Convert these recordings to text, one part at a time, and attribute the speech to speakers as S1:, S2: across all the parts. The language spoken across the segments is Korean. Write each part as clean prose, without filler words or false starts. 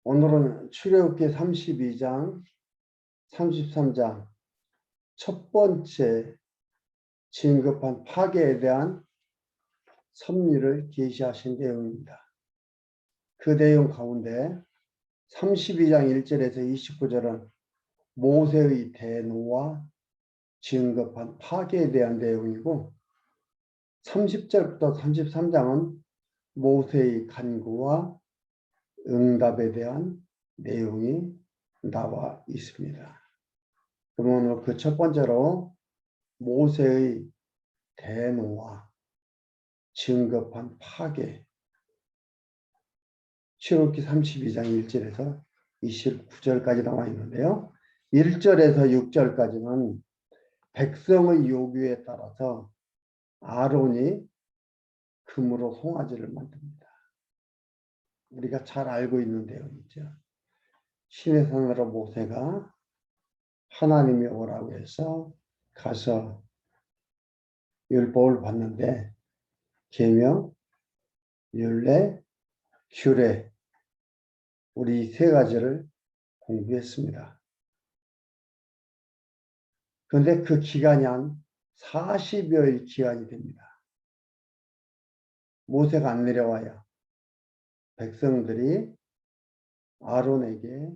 S1: 오늘은 출애굽기 32장, 33장 첫 번째 진급한 파괴에 대한 섭리를 계시하신 내용입니다. 그 내용 가운데 32장 1절에서 29절은 모세의 대노와 진급한 파괴에 대한 내용이고 30절부터 33장은 모세의 간구와 응답에 대한 내용이 나와 있습니다. 그러면 오늘 그 첫 번째로 모세의 대노와 진급한 파괴, 출애굽기 32장 1절에서 29절까지 나와 있는데요. 1절에서 6절까지는 백성의 요구에 따라서 아론이 금으로 송아지를 만듭니다. 우리가 잘 알고 있는 내용이죠. 시내 산으로 모세가 하나님이 오라고 해서 가서 율법을 받는데 계명, 율례, 규례 우리 세 가지를 공부했습니다. 그런데 그 기간이 한 40여일 기간이 됩니다. 모세가 안 내려와요. 백성들이 아론에게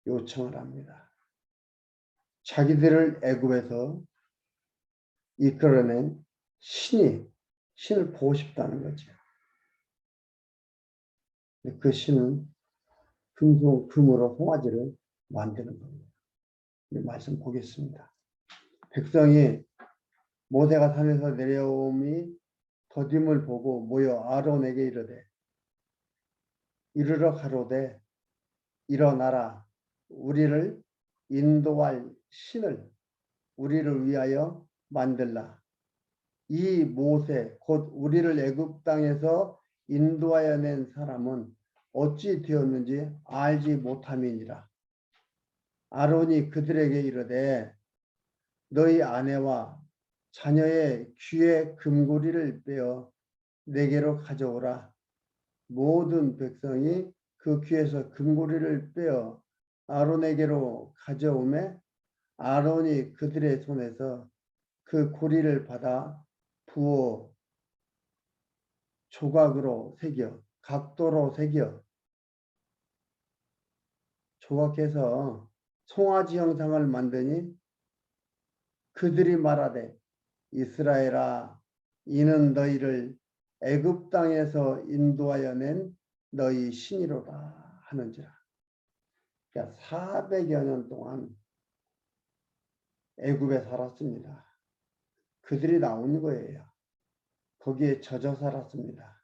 S1: 요청을 합니다. 자기들을 애굽에서 이끌어낸 신을 보고 싶다는 거죠. 그 신은 금으로 송아지를 만드는 겁니다. 이 말씀 보겠습니다. 백성이 모세가 산에서 내려옴이 더딤을 보고 모여 아론에게 이르되 이르러 가로되 일어나라 우리를 인도할 신을 우리를 위하여 만들라. 이 모세 곧 우리를 애굽 땅에서 인도하여 낸 사람은 어찌 되었는지 알지 못함이니라. 아론이 그들에게 이르되 너희 아내와 자녀의 귀의 금고리를 빼어 내게로 가져오라. 모든 백성이 그 귀에서 금고리를 빼어 아론에게로 가져오매 아론이 그들의 손에서 그 고리를 받아 부어 조각으로 새겨 각도로 새겨 조각해서 송아지 형상을 만드니 그들이 말하되 이스라엘아 이는 너희를 애굽 땅에서 인도하여 낸 너희 신이로다 하는지라. 그러니까 400여 년 동안 애굽에 살았습니다. 그들이 나온 거예요. 거기에 젖어 살았습니다.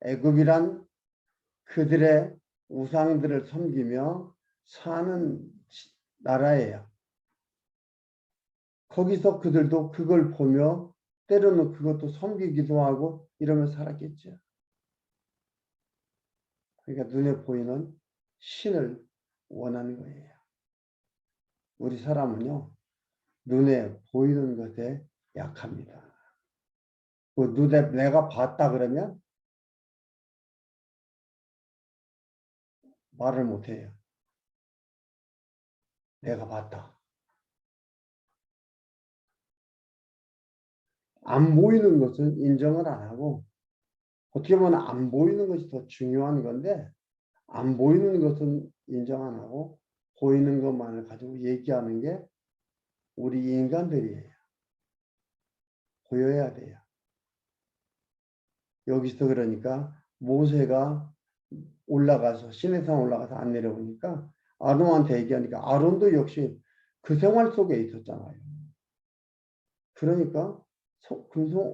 S1: 애굽이란 그들의 우상들을 섬기며 사는 나라예요. 거기서 그들도 그걸 보며 때로는 그것도 섬기기도 하고 이러며 살았겠죠. 그러니까 눈에 보이는 신을 원하는 거예요. 우리 사람은요, 눈에 보이는 것에 약합니다. 그 눈에 내가 봤다 그러면 말을 못해요. 내가 봤다. 안 보이는 것은 인정을 안 하고 어떻게 보면 안 보이는 것이 더 중요한 건데 안 보이는 것은 인정 안 하고 보이는 것만을 가지고 얘기하는 게 우리 인간들이에요. 보여야 돼요. 여기서 그러니까 모세가 올라가서 시내산 올라가서 안 내려오니까 아론한테 얘기하니까 아론도 역시 그 생활 속에 있었잖아요. 그러니까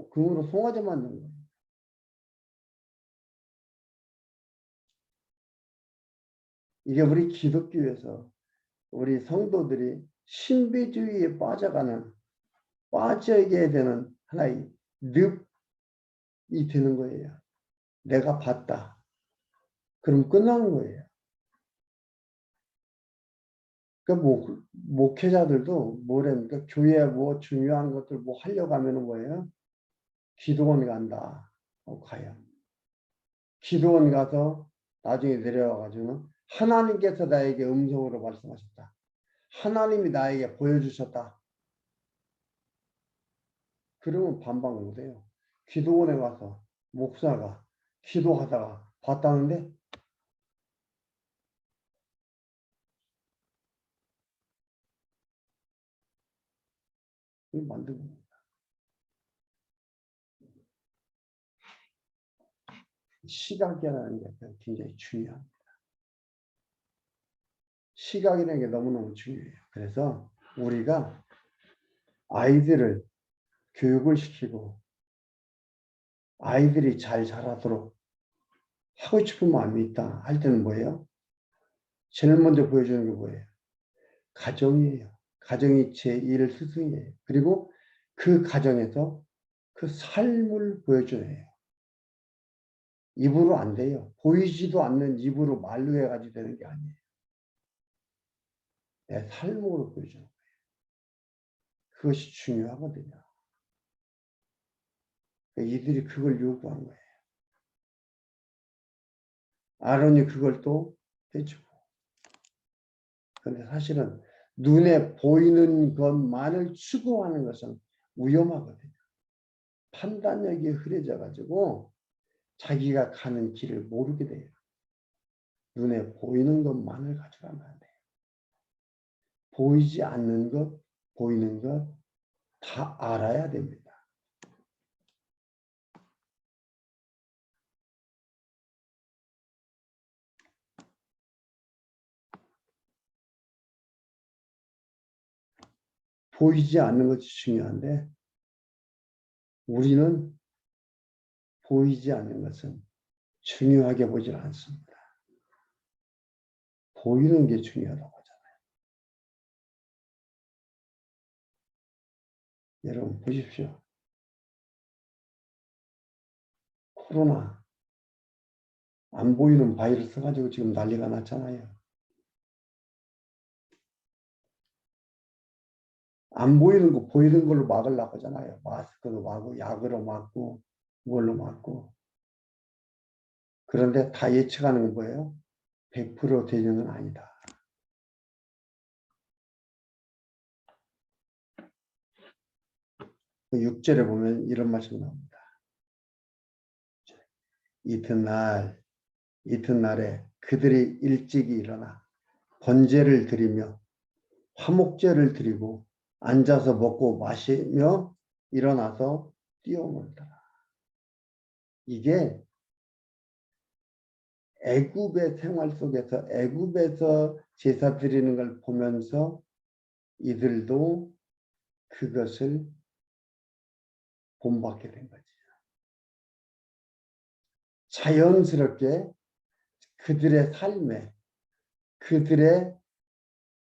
S1: 금으로 송아지 만든 거예요. 이게 우리 기독교에서 우리 성도들이 신비주의에 빠져게 되는 하나의 늪이 되는 거예요. 내가 봤다. 그럼 끝나는 거예요. 그러니까 목회자들도 뭐랍니까? 교회에 뭐 중요한 것들 뭐 하려고 하면은 뭐예요? 기도원 간다. 가요. 기도원 가서 나중에 내려와가지고는 하나님께서 나에게 음성으로 말씀하셨다. 하나님이 나에게 보여주셨다. 그러면 반박 못해요. 기도원에 가서 목사가 기도하다가 봤다는데 만든 겁니다. 시각이라는 게 굉장히 중요합니다. 시각이라는 게 너무너무 중요해요. 그래서 우리가 아이들을 교육을 시키고 아이들이 잘 자라도록 하고 싶은 마음이 있다 할 때는 뭐예요? 제일 먼저 보여주는 게 뭐예요? 가정이에요. 가정이 제1 스승이에요. 그리고 그 가정에서 그 삶을 보여줘야 해요. 입으로 안 돼요. 보이지도 않는 입으로 말로 해가지고 되는 게 아니에요. 내 삶으로 보여주는 거예요. 그것이 중요하거든요. 이들이 그걸 요구한 거예요. 아론이 그걸 또 해주고. 그런데 사실은 눈에 보이는 것만을 추구하는 것은 위험하거든요. 판단력이 흐려져 가지고 자기가 가는 길을 모르게 돼요. 눈에 보이는 것만을 가져가면 안 돼요. 보이지 않는 것, 보이는 것 다 알아야 됩니다. 보이지 않는 것이 중요한데 우리는 보이지 않는 것은 중요하게 보질 않습니다. 보이는 게 중요하다고 하잖아요. 여러분 보십시오. 코로나 안 보이는 바이러스 가지고 지금 난리가 났잖아요. 안 보이는 거 보이는 걸로 막으려고 하잖아요. 마스크도 막고 약으로 막고 그걸로 막고. 그런데 다 예측하는 건 뭐예요? 100% 되는 건 아니다. 그 6절에 보면 이런 말씀이 나옵니다. 이튿날에 그들이 일찍이 일어나 번제를 드리며 화목제를 드리고 앉아서 먹고 마시며 일어나서 뛰어놀더라. 이게 애굽의 생활 속에서 애굽에서 제사 드리는 걸 보면서 이들도 그것을 본받게 된 거지. 자연스럽게 그들의 삶에 그들의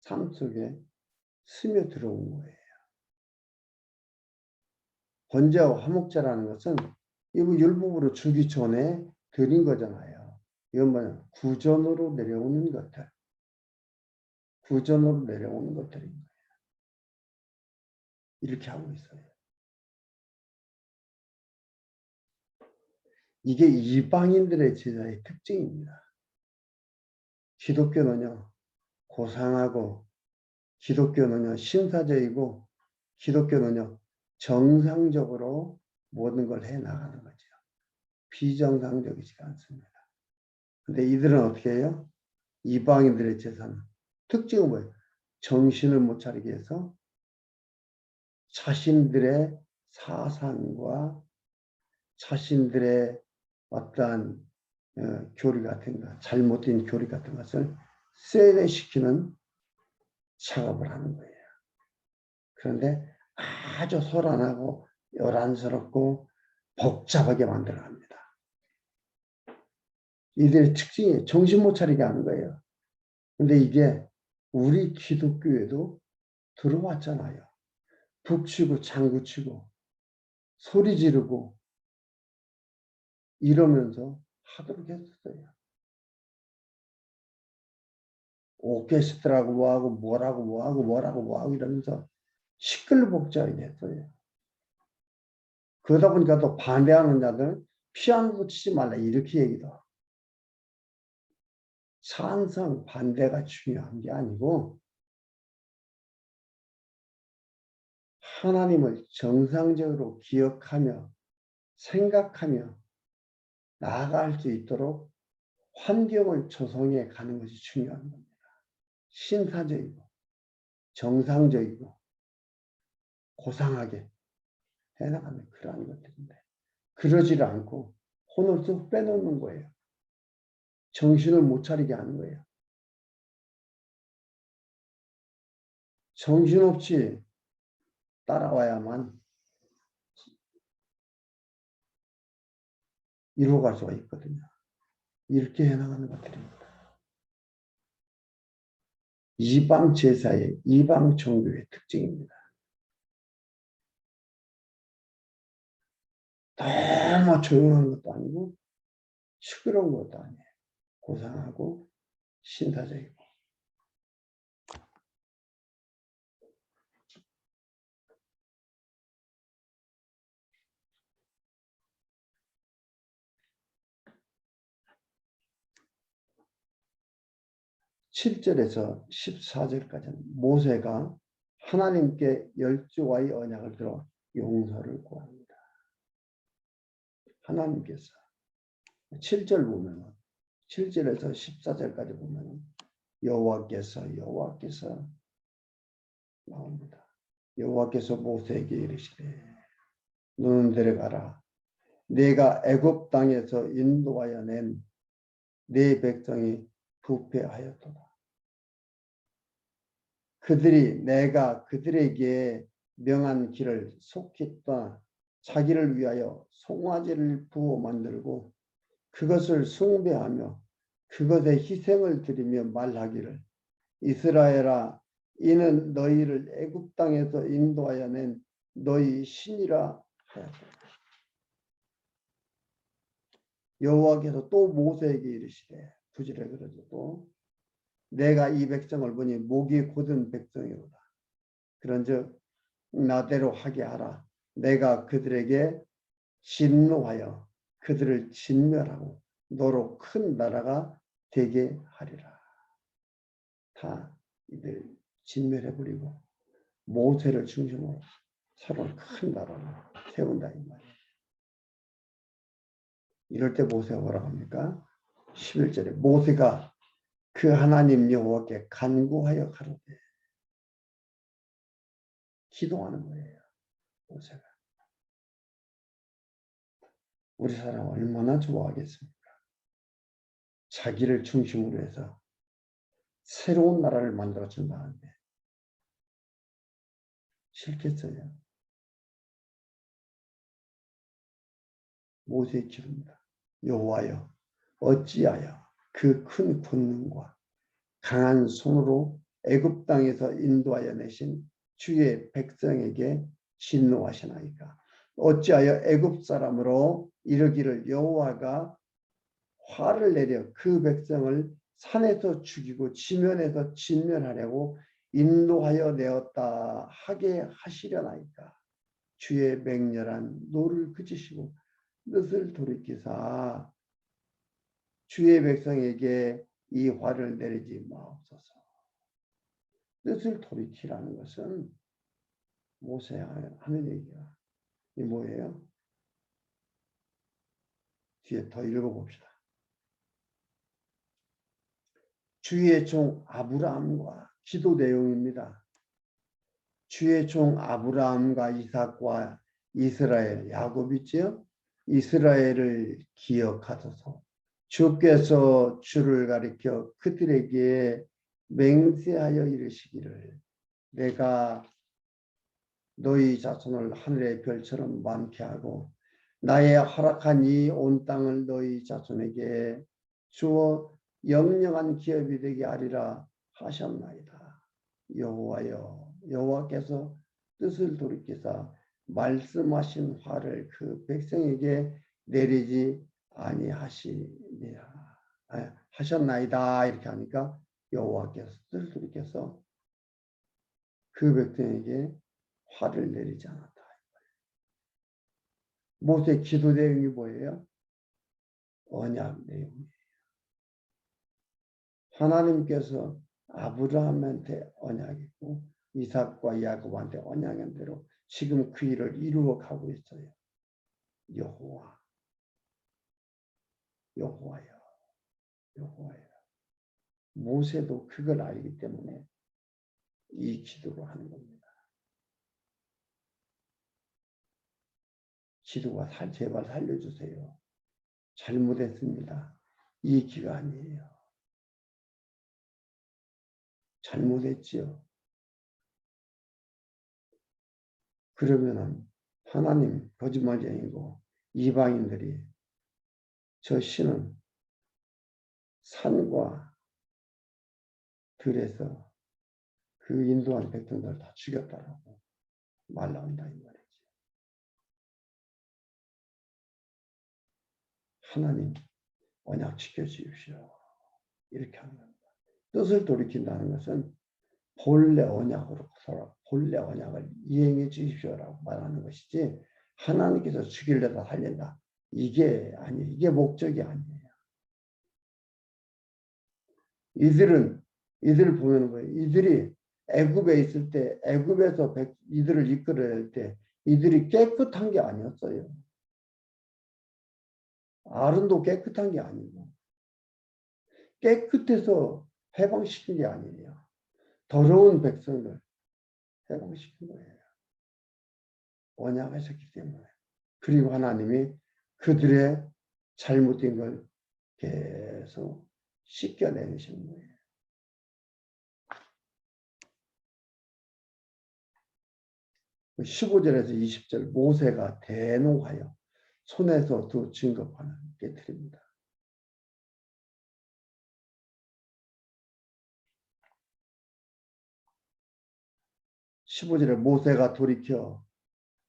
S1: 삶 속에 스며들어온 거예요. 번제와 화목제라는 것은 이거 율법으로 주기 전에 드린 거잖아요. 이건 뭐냐? 구전으로 내려오는 것들. 구전으로 내려오는 것들인 거예요. 이렇게 하고 있어요. 이게 이방인들의 제사의 특징입니다. 기독교는요, 고상하고, 기독교는요, 신사적이고, 기독교는요, 정상적으로 모든 걸 해 나가는 거죠. 비정상적이지 않습니다. 근데 이들은 어떻게 해요? 이방인들의 제사는 특징은 뭐예요? 정신을 못 차리게 해서 자신들의 사상과 자신들의 어떠한 교리 같은 것, 잘못된 교리 같은 것을 세뇌시키는 작업을 하는 거예요. 그런데 아주 소란하고 요란스럽고 복잡하게 만들어갑니다. 이들의 특징이 정신 못 차리게 하는 거예요. 근데 이게 우리 기독교에도 들어왔잖아요. 북치고 장구치고 소리 지르고 이러면서 하도록 했었어요. 오케스트라고 뭐하고 이러면서 시끌벅적하게 했어요. 그러다 보니까 또 반대하는 자들은 피아노도 치지 말라 이렇게 얘기도 하고 찬성, 반대가 중요한 게 아니고 하나님을 정상적으로 기억하며 생각하며 나아갈 수 있도록 환경을 조성해 가는 것이 중요한 겁니다. 신사적이고 정상적이고 고상하게 해나가는 그러한 것들인데 그러지를 않고 혼을 쑥 빼놓는 거예요. 정신을 못 차리게 하는 거예요. 정신없이 따라와야만 이루어갈 수가 있거든요. 이렇게 해나가는 것들입니다. 이방 제사의 이방 종교의 특징입니다. 너무 조용한 것도 아니고 시끄러운 것도 아니에요. 고상하고 신사적이고. (7절에서) (14절까지는) 모세가 하나님께 열조와의 언약을 들어 용서를 구합니다. 하나님께서 7절 보면 7절에서 14절까지 보면 여호와께서 나옵니다. 여호와께서 모세에게 이르시되 너는 데려가라. 내가 애굽 땅에서 인도하여 낸 네 백성이 부패하였도다. 그들이 내가 그들에게 명한 길을 속히 떠나 자기를 위하여 송아지를 부어 만들고 그것을 숭배하며 그것에 희생을 드리며 말하기를 이스라엘아 이는 너희를 애굽 땅에서 인도하여 낸 너희 신이라 하였다. 여호와께서 또 모세에게 이르시되 9절에 그러죠. 내가 이 백성을 보니 목이 곧은 백성이로다. 그런즉 나대로 하게 하라. 내가 그들에게 진노하여 그들을 진멸하고 너로 큰 나라가 되게 하리라. 다 이들 진멸해버리고 모세를 중심으로 새로운 큰 나라를 세운다 이 말이에요. 이럴 때 모세가 뭐라고 합니까? 11절에 모세가 그 하나님 여호와께 간구하여 가로되 기도하는 거예요. 모세가. 우리 사람 얼마나 좋아하겠습니까? 자기를 중심으로 해서 새로운 나라를 만들어준다는데 싫겠어요? 모세의 기도입니다. 여호와여 어찌하여 그 큰 권능과 강한 손으로 애굽 땅에서 인도하여 내신 주의 백성에게 진노하시나이까. 어찌하여 애굽 사람으로 이르기를 여호와가 화를 내려 그 백성을 산에서 죽이고 지면에서 진멸하려고 인도하여 내었다 하게 하시려나이까. 주의 맹렬한 노를 그치시고 뜻을 돌이키사 주의 백성에게 이 화를 내리지 마옵소서. 뜻을 돌이키라는 것은 모세가 하는 얘기야. 이 뭐예요? 뒤에 더 읽어봅시다. 주의 종 아브라함과 기도 내용입니다. 주의 종 아브라함과 이삭과 이스라엘, 야곱이지요. 이스라엘을 기억하소서. 주께서 주를 가리켜 그들에게 맹세하여 이르시기를 내가 너희 자손을 하늘의 별처럼 많게 하고 나의 허락한 이 온 땅을 너희 자손에게 주어 영영한 기업이 되게 하리라 하셨나이다. 여호와여 여호와께서 뜻을 돌이키사 말씀하신 화를 그 백성에게 내리지 아니하시니라 하셨나이다. 이렇게 하니까 여호와께서 뜻을 돌이켜서 그 백성에게 화를 내리지 않았다. 모세 기도 내용이 뭐예요? 언약 내용이에요. 하나님께서 아브라함한테 언약했고 이삭과 야곱한테 언약한 대로 지금 그 일을 이루어 가고 있어요. 여호와, 여호와여, 여호와여. 모세도 그걸 알기 때문에 이 기도를 하는 겁니다. 기도가 제발 살려주세요. 잘못했습니다. 이 기가 아니에요. 잘못했지요. 그러면은 하나님 거짓말이 아니고 이방인들이 저 신은 산과 들에서 그 인도한 백성들을 다 죽였다라고 말 나온다 이 말이지. 하나님 언약 지켜주십시오. 이렇게 하는 겁니다. 뜻을 돌이킨다는 것은 본래 언약으로 돌아 본래 언약을 이행해 주십시오라고 말하는 것이지 하나님께서 죽이려다 살린다. 이게 아니에요. 이게 목적이 아니에요. 이들 보면 거예요. 이들이 애굽에 있을 때 애굽에서 이들을 이끌어낼 때 이들이 깨끗한 게 아니었어요. 아론도 깨끗한 게 아니고 깨끗해서 해방시킨 게 아니에요. 더러운 백성을 해방시킨 거예요. 언약하셨기 때문에. 그리고 하나님이 그들의 잘못된 걸 계속 씻겨내시는 거예요. 그 15절에서 20절 모세가 대노하여 손에서 두 증거판을 깨뜨립니다. (15절에) 모세가 돌이켜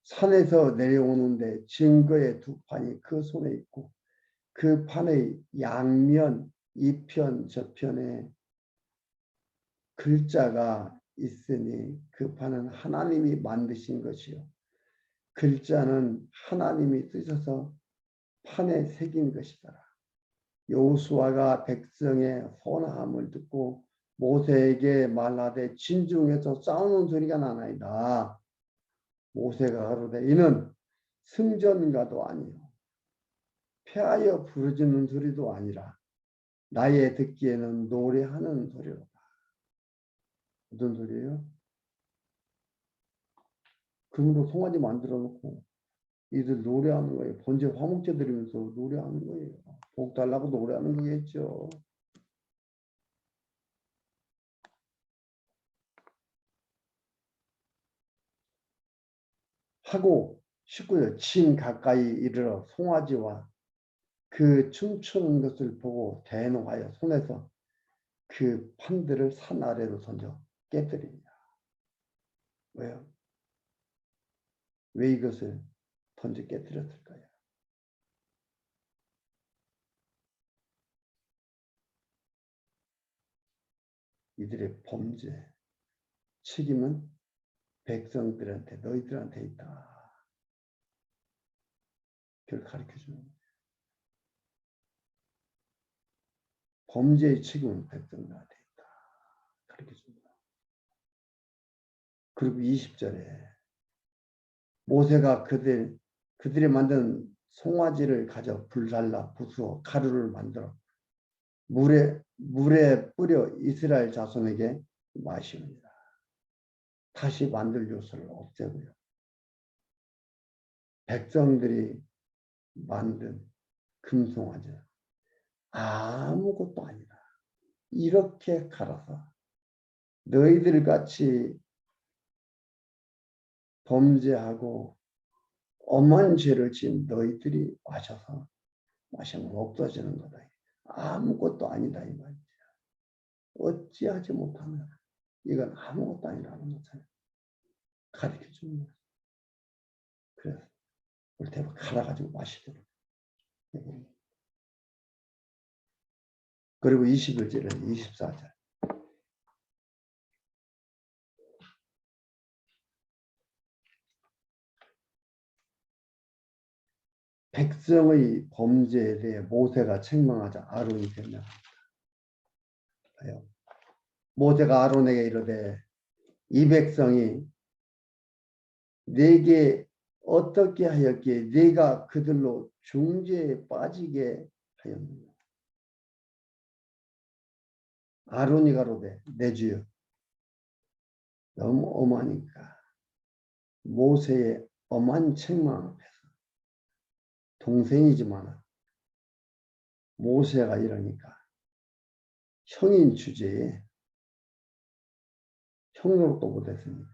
S1: 산에서 내려오는데 증거의 두 판이 그 손에 있고 그 판의 양면 이편 저편에 글자가 있으니 그 판은 하나님이 만드신 것이요 글자는 하나님이 쓰셔서 판에 새긴 것이더라. 여호수아가 백성의 선함을 듣고 모세에게 말하되 진중에서 싸우는 소리가 나나이다. 모세가 가로되 이는 승전가도 아니요 패하여 부르짖는 소리도 아니라 나의 듣기에는 노래하는 소리로다. 어떤 소리예요? 금으로 송아지 만들어 놓고 이들 노래하는 거예요. 번제 화목제 드리면서 노래하는 거예요. 복 달라고 노래하는 거겠죠. 하고 19절 진 가까이 이르러 송아지와 그 춤추는 것을 보고 대노하여 손에서 그 판들을 산 아래로 던져 깨뜨립니다. 왜요? 왜 이것을 던져 깨뜨렸을까요? 이들의 범죄 책임은 백성들한테 너희들한테 있다. 그걸 가르쳐주는 거예요. 범죄의 책임은 백성들한테 있다. 가르쳐줍니다. 그리고 20절에 모세가 그들이 만든 송아지를 가져 불살라 부수어 가루를 만들어 물에 뿌려 이스라엘 자손에게 마시옵니다. 다시 만들 요소를 없애고요. 백성들이 만든 금송아지 아무것도 아니다. 이렇게 갈아서 너희들 같이 범죄하고 엄한 죄를 지은 너희들이 마시면 없어지는 거다. 아무것도 아니다 이 말이야. 어찌하지 못하면 이건 아무것도 아니라는 것을 가르쳐 주는 거야. 그래서 물대로 갈아가지고 마시도록. 그리고 21절에 24절. 백성의 범죄에 대해 모세가 책망하자 아론이 변명합니다. 하여 모세가 아론에게 이르되 이 백성이 네게 어떻게 하였기에 네가 그들로 중죄에 빠지게 하였느냐. 아론이 가로되 내 주여 너무 엄하니까 모세의 엄한 책망 앞에서 동생이지만 모세가 이러니까 형인 주제에 형으로도 못했으니까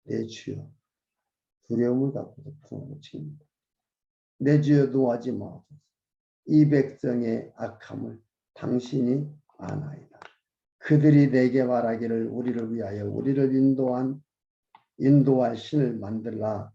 S1: 내 주여 두려움을 갖고서 부르는 칩니다. 내 주여 노하지 마옵소서. 이 백성의 악함을 당신이 아나이다. 그들이 내게 말하기를 우리를 위하여 우리를 인도할 신을 만들라.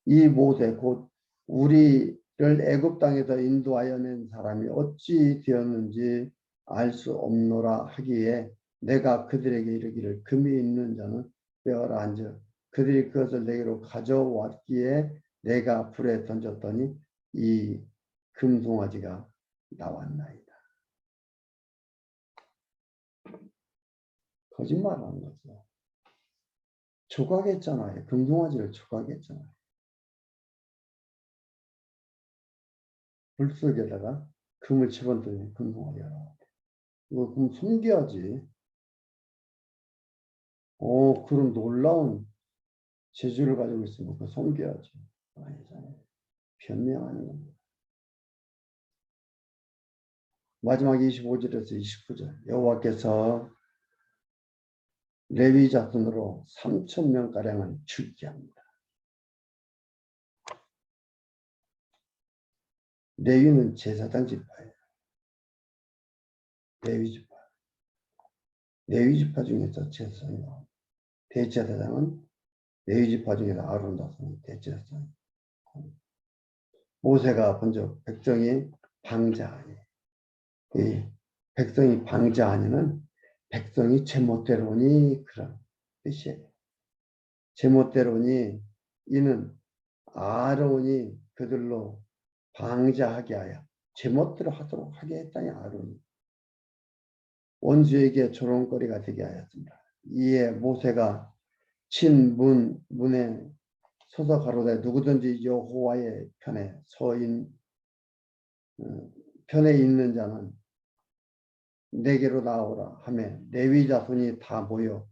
S1: 이 모세 곧 우리를 애굽 땅에서 인도하여 낸 사람이 어찌 되었는지 알 수 없노라 하기에 내가 그들에게 이르기를 금이 있는 자는 빼어라 한즉 그들이 그것을 내게로 가져왔기에 내가 불에 던졌더니 이 금송아지가 나왔나이다. 거짓말하는 거죠. 조각했잖아요. 금송아지를 조각했잖아요. 불 속에다가 금을 집어넣더니 금송아지가 나왔대. 이거 그럼 숨겨야지. 그런 놀라운 재주를 가지고 있으면 그 숨겨야지. 아니잖아요. 변명하는 겁니다. 마지막 25절에서 29절 여호와께서 레위 자손으로 3,000명가량을 죽게 합니다. 레위는 제사장 지파예요. 레위 지파. 레위 지파 중에서 제사장이 나옵니다. 대제사장은 레위 지파 중에서 아론 자손이 대제사장이. 모세가 먼저 백성이 방자하니 이 백성이 방자하니는 백성이 제멋대로니 그런 뜻이에요. 제멋대로니 이는 아론이 그들로 방자하게 하여 제멋대로 하도록 하게 했다니 아론이 원수에게 조롱거리가 되게 하였습니다. 이에 모세가 문에 서서 가로되 누구든지 여호와의 편에 있는 자는 내게로 나오라 하며 레위 자손이 다 모여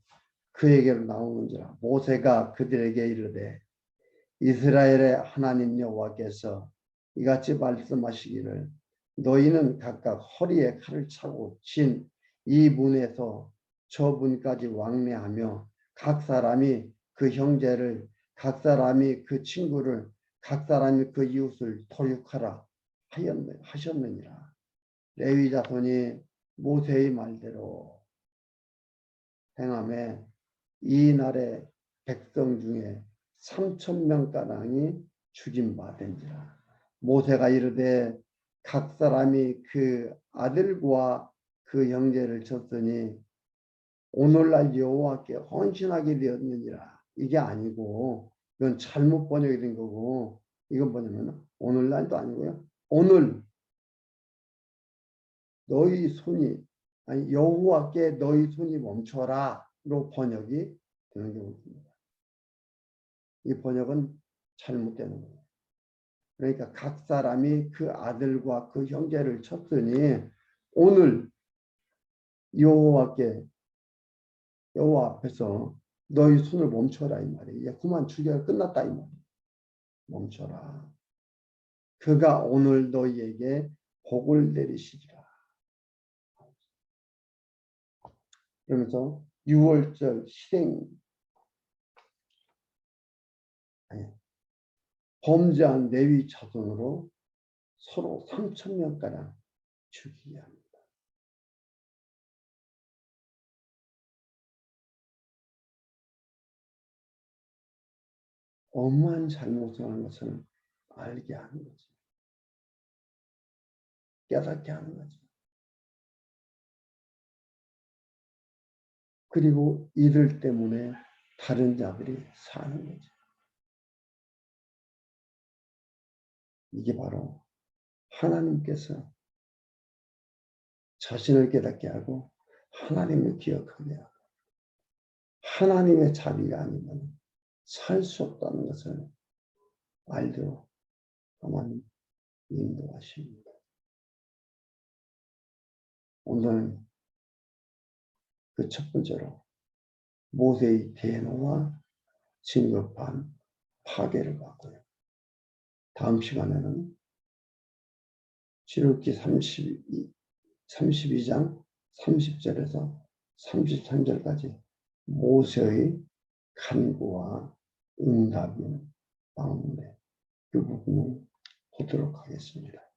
S1: 그에게로 나오는지라. 모세가 그들에게 이르되 이스라엘의 하나님 여호와께서 이같이 말씀하시기를 너희는 각각 허리에 칼을 차고 진 이 문에서 저 문까지 왕래하며 각 사람이 그 형제를 각 사람이 그 친구를 각 사람이 그 이웃을 도륙하라 하셨느니라. 레위 자손이 모세의 말대로 행하며 이 날에 백성 중에 3,000명가량이 죽임 받은지라. 모세가 이르되 각 사람이 그 아들과 그 형제를 쳤으니 오늘날 여호와께 헌신하게 되었느니라. 이게 아니고 이건 잘못 번역이 된 거고 이건 뭐냐면 오늘날도 아니고요. 오늘 너희 손이 아니 여호와께 너희 손이 멈춰라로 번역이 되는 경우입니다. 이 번역은 잘못되는 거예요. 그러니까 각 사람이 그 아들과 그 형제를 쳤으니 오늘 여호와 앞에서 너희 손을 멈춰라 이 말이에요. 이제 그만 죽여야 끝났다 이 말이에요. 멈춰라. 그가 오늘 너희에게 복을 내리시리라. 그러면서 6월절 범죄한 레위 자손으로 서로 3,000명가량 죽이게 합니다. 엄한 잘못을 하는 것을 알게 하는 거지. 깨닫게 하는 거지. 그리고 이들 때문에 다른 자들이 사는 거지. 이게 바로 하나님께서 자신을 깨닫게 하고 하나님을 기억하게 하고 하나님의 자비가 아니면 살 수 없다는 것을 알도록 하나님 인도하십니다. 오늘 그 첫 번째로 모세의 대노와 진급한 파괴를 봤고요. 다음 시간에는 출애굽기 32장 30절에서 33절까지 모세의 간구와 응답인 방문에 그 부분을 보도록 하겠습니다.